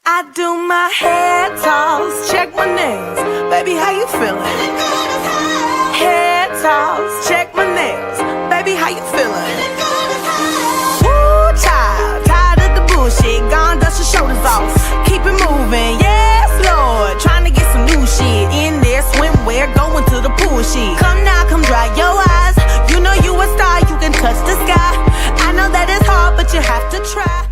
I do my hair toss, check my nails. Baby, how you feeling? Hair toss, check my nails. Baby, how you feeling? Woo, child, tired of the bullshit. Gone, dust your shoulders off. Keep it moving, yes, Lord. Trying to get some new shit in there. Swimwear, going to the pool shit. Come now, come dry your eyes. You know you a star, you can touch the sky. I know that it's hard, but you have to try.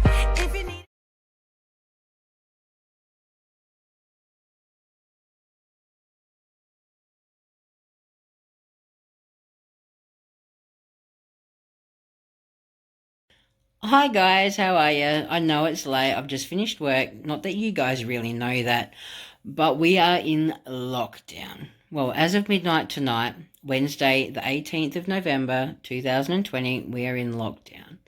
Hi guys, how are you? I know it's late. I've just finished work. Not that you guys really know that, but we are in lockdown. Well, as of midnight tonight, Wednesday, the 18th of November, 2020, we are in lockdown.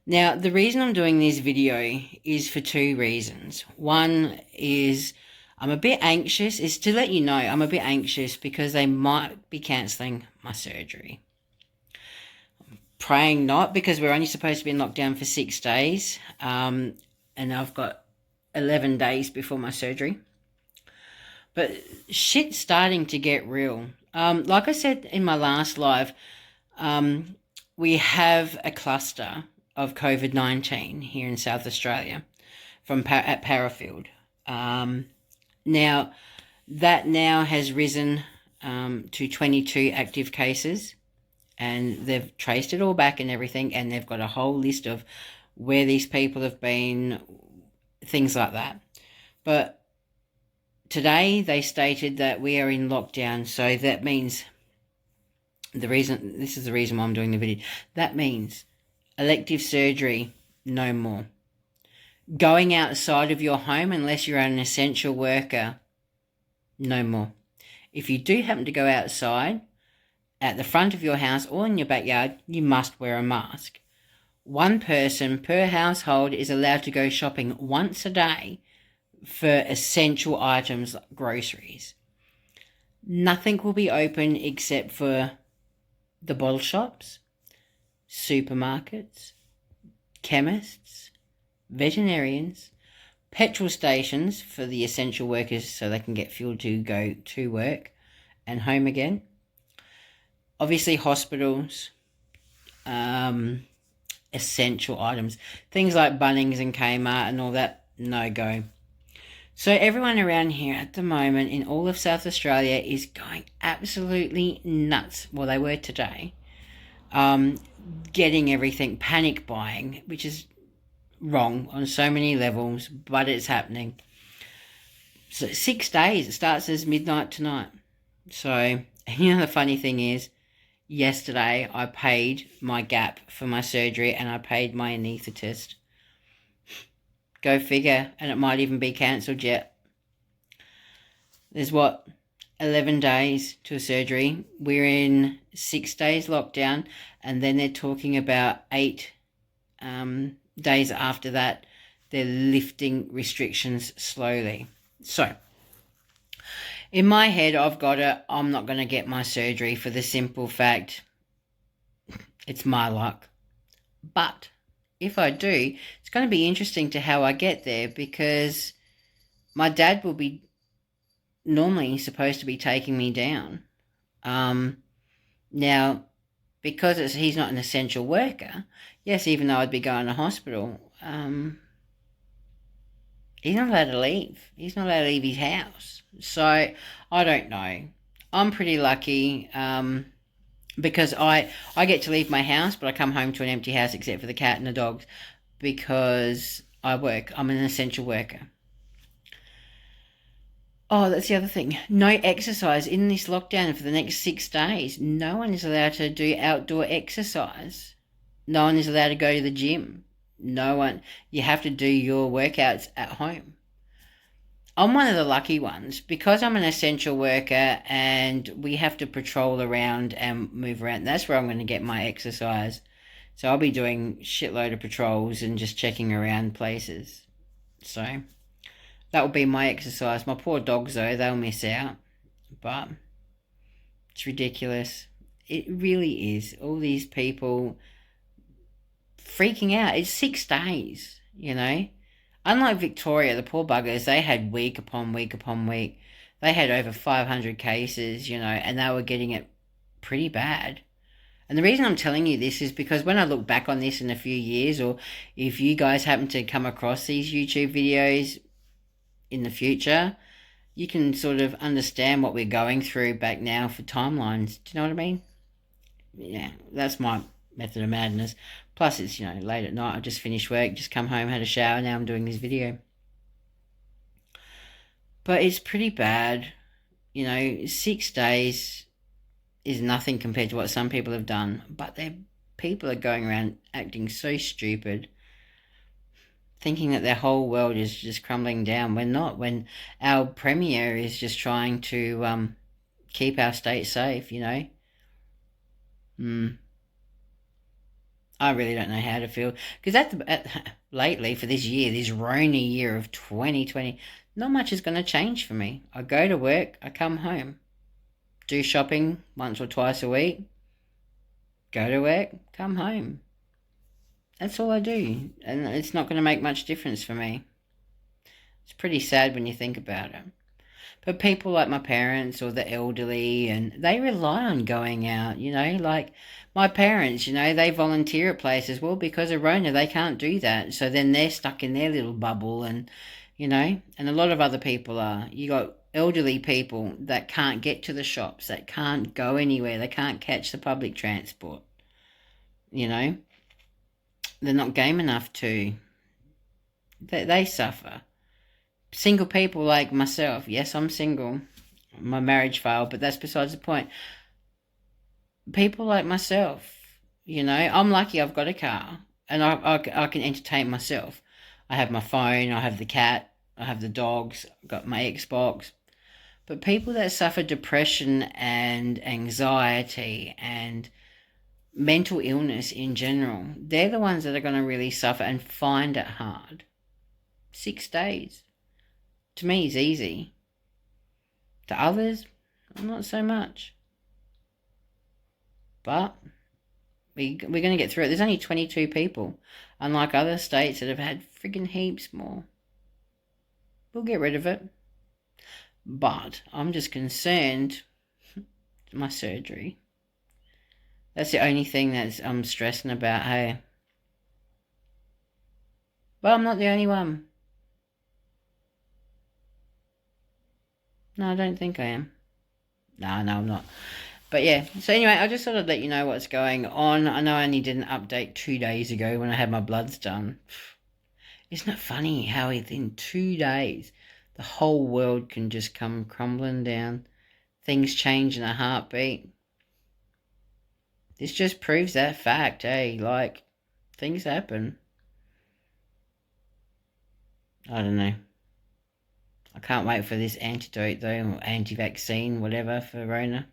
Now, the reason I'm doing this video is for two reasons. One is I'm a bit anxious. Is to let you know I'm a bit anxious because they might be cancelling my surgery. Praying not, because we're only supposed to be in lockdown for 6 days, and I've got 11 days before my surgery. But shit's starting to get real. Like I said in my last live, we have a cluster of COVID-19 here in South Australia at Parafield. Now, that now has risen to 22 active cases. And they've traced it all back and everything, and they've got a whole list of where these people have been, things like that. But today they stated that we are in lockdown, so that means this is the reason why I'm doing the video. That means elective surgery, no more. Going outside of your home, unless you're an essential worker, no more. If you do happen to go outside, at the front of your house or in your backyard, you must wear a mask. One person per household is allowed to go shopping once a day for essential items like groceries. Nothing will be open except for the bottle shops, supermarkets, chemists, veterinarians, petrol stations for the essential workers so they can get fuel to go to work and home again. Obviously, hospitals, essential items, things like Bunnings and Kmart and all that, no go. So everyone around here at the moment in all of South Australia is going absolutely nuts. Well, they were today. Getting everything, panic buying, which is wrong on so many levels, but it's happening. So 6 days, it starts as midnight tonight. So, you know, the funny thing is, yesterday I paid my gap for my surgery and I paid my anaesthetist. Go figure, and it might even be cancelled yet. There's 11 days to a surgery. We're in 6 days lockdown, and then they're talking about 8 days after that. They're lifting restrictions slowly. So, in my head, I'm not going to get my surgery for the simple fact it's my luck. But if I do, it's going to be interesting to how I get there, because my dad will be normally supposed to be taking me down. Now, because he's not an essential worker, yes, even though I'd be going to hospital, he's not allowed to leave. He's not allowed to leave his house. So, I don't know. I'm pretty lucky because I get to leave my house, but I come home to an empty house except for the cat and the dogs because I work. I'm an essential worker. Oh, that's the other thing. No exercise in this lockdown for the next 6 days. No one is allowed to do outdoor exercise. No one is allowed to go to the gym. No one. You have to do your workouts at home. I'm one of the lucky ones because I'm an essential worker and we have to patrol around and move around. That's where I'm going to get my exercise. So I'll be doing shitload of patrols and just checking around places. So that will be my exercise. My poor dogs, though, they'll miss out. But it's ridiculous. It really is. All these people freaking out. It's 6 days, you know. Unlike Victoria, the poor buggers, they had week upon week upon week. They had over 500 cases, and they were getting it pretty bad. And the reason I'm telling you this is because when I look back on this in a few years, or if you guys happen to come across these YouTube videos in the future, you can sort of understand what we're going through back now for timelines. Do you know what I mean? Yeah, that's my method of madness. Plus, it's, late at night. I just finished work, just come home, had a shower. Now I'm doing this video. But it's pretty bad. 6 days is nothing compared to what some people have done. But people are going around acting so stupid, thinking that their whole world is just crumbling down. When not. When our Premier is just trying to keep our state safe, I really don't know how to feel. Because lately, for this year, this Rona year of 2020, not much is going to change for me. I go to work, I come home, do shopping once or twice a week, go to work, come home. That's all I do. And it's not going to make much difference for me. It's pretty sad when you think about it. But people like my parents or the elderly, and they rely on going out, like my parents, they volunteer at places. Well, because of Rona, they can't do that. So then they're stuck in their little bubble, and, and a lot of other people are. You got elderly people that can't get to the shops, that can't go anywhere, they can't catch the public transport, they're not game enough to. They suffer. Single people like myself. Yes, I'm single. My marriage failed, but that's besides the point. People like myself, I'm lucky I've got a car and I can entertain myself. I have my phone, I have the cat, I have the dogs, I've got my Xbox. But people that suffer depression and anxiety and mental illness in general, they're the ones that are going to really suffer and find it hard. 6 days. To me, is easy. To others, not so much. But we're going to get through it. There's only 22 people, unlike other states that have had friggin' heaps more. We'll get rid of it. But I'm just concerned my surgery. That's the only thing that I'm stressing about, hey. But I'm not the only one. No, I don't think I am. No, I'm not. But yeah, so anyway, I just thought I'd let you know what's going on. I know I only did an update 2 days ago when I had my bloods done. Isn't it funny how within 2 days, the whole world can just come crumbling down? Things change in a heartbeat. This just proves that fact, hey, like, things happen. I don't know. I can't wait for this antidote, though, or anti-vaccine, whatever, for Rona.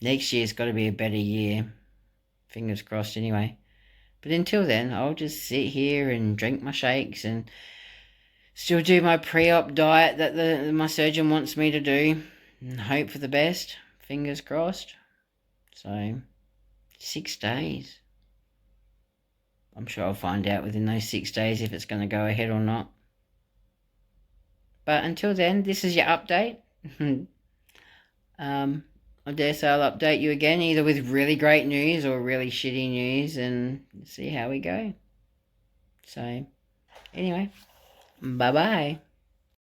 Next year's got to be a better year. Fingers crossed, anyway. But until then, I'll just sit here and drink my shakes and still do my pre-op diet that my surgeon wants me to do. And hope for the best. Fingers crossed. So, 6 days. I'm sure I'll find out within those 6 days if it's going to go ahead or not. But until then, this is your update. I dare say I'll update you again, either with really great news or really shitty news, and see how we go. So, anyway, bye-bye.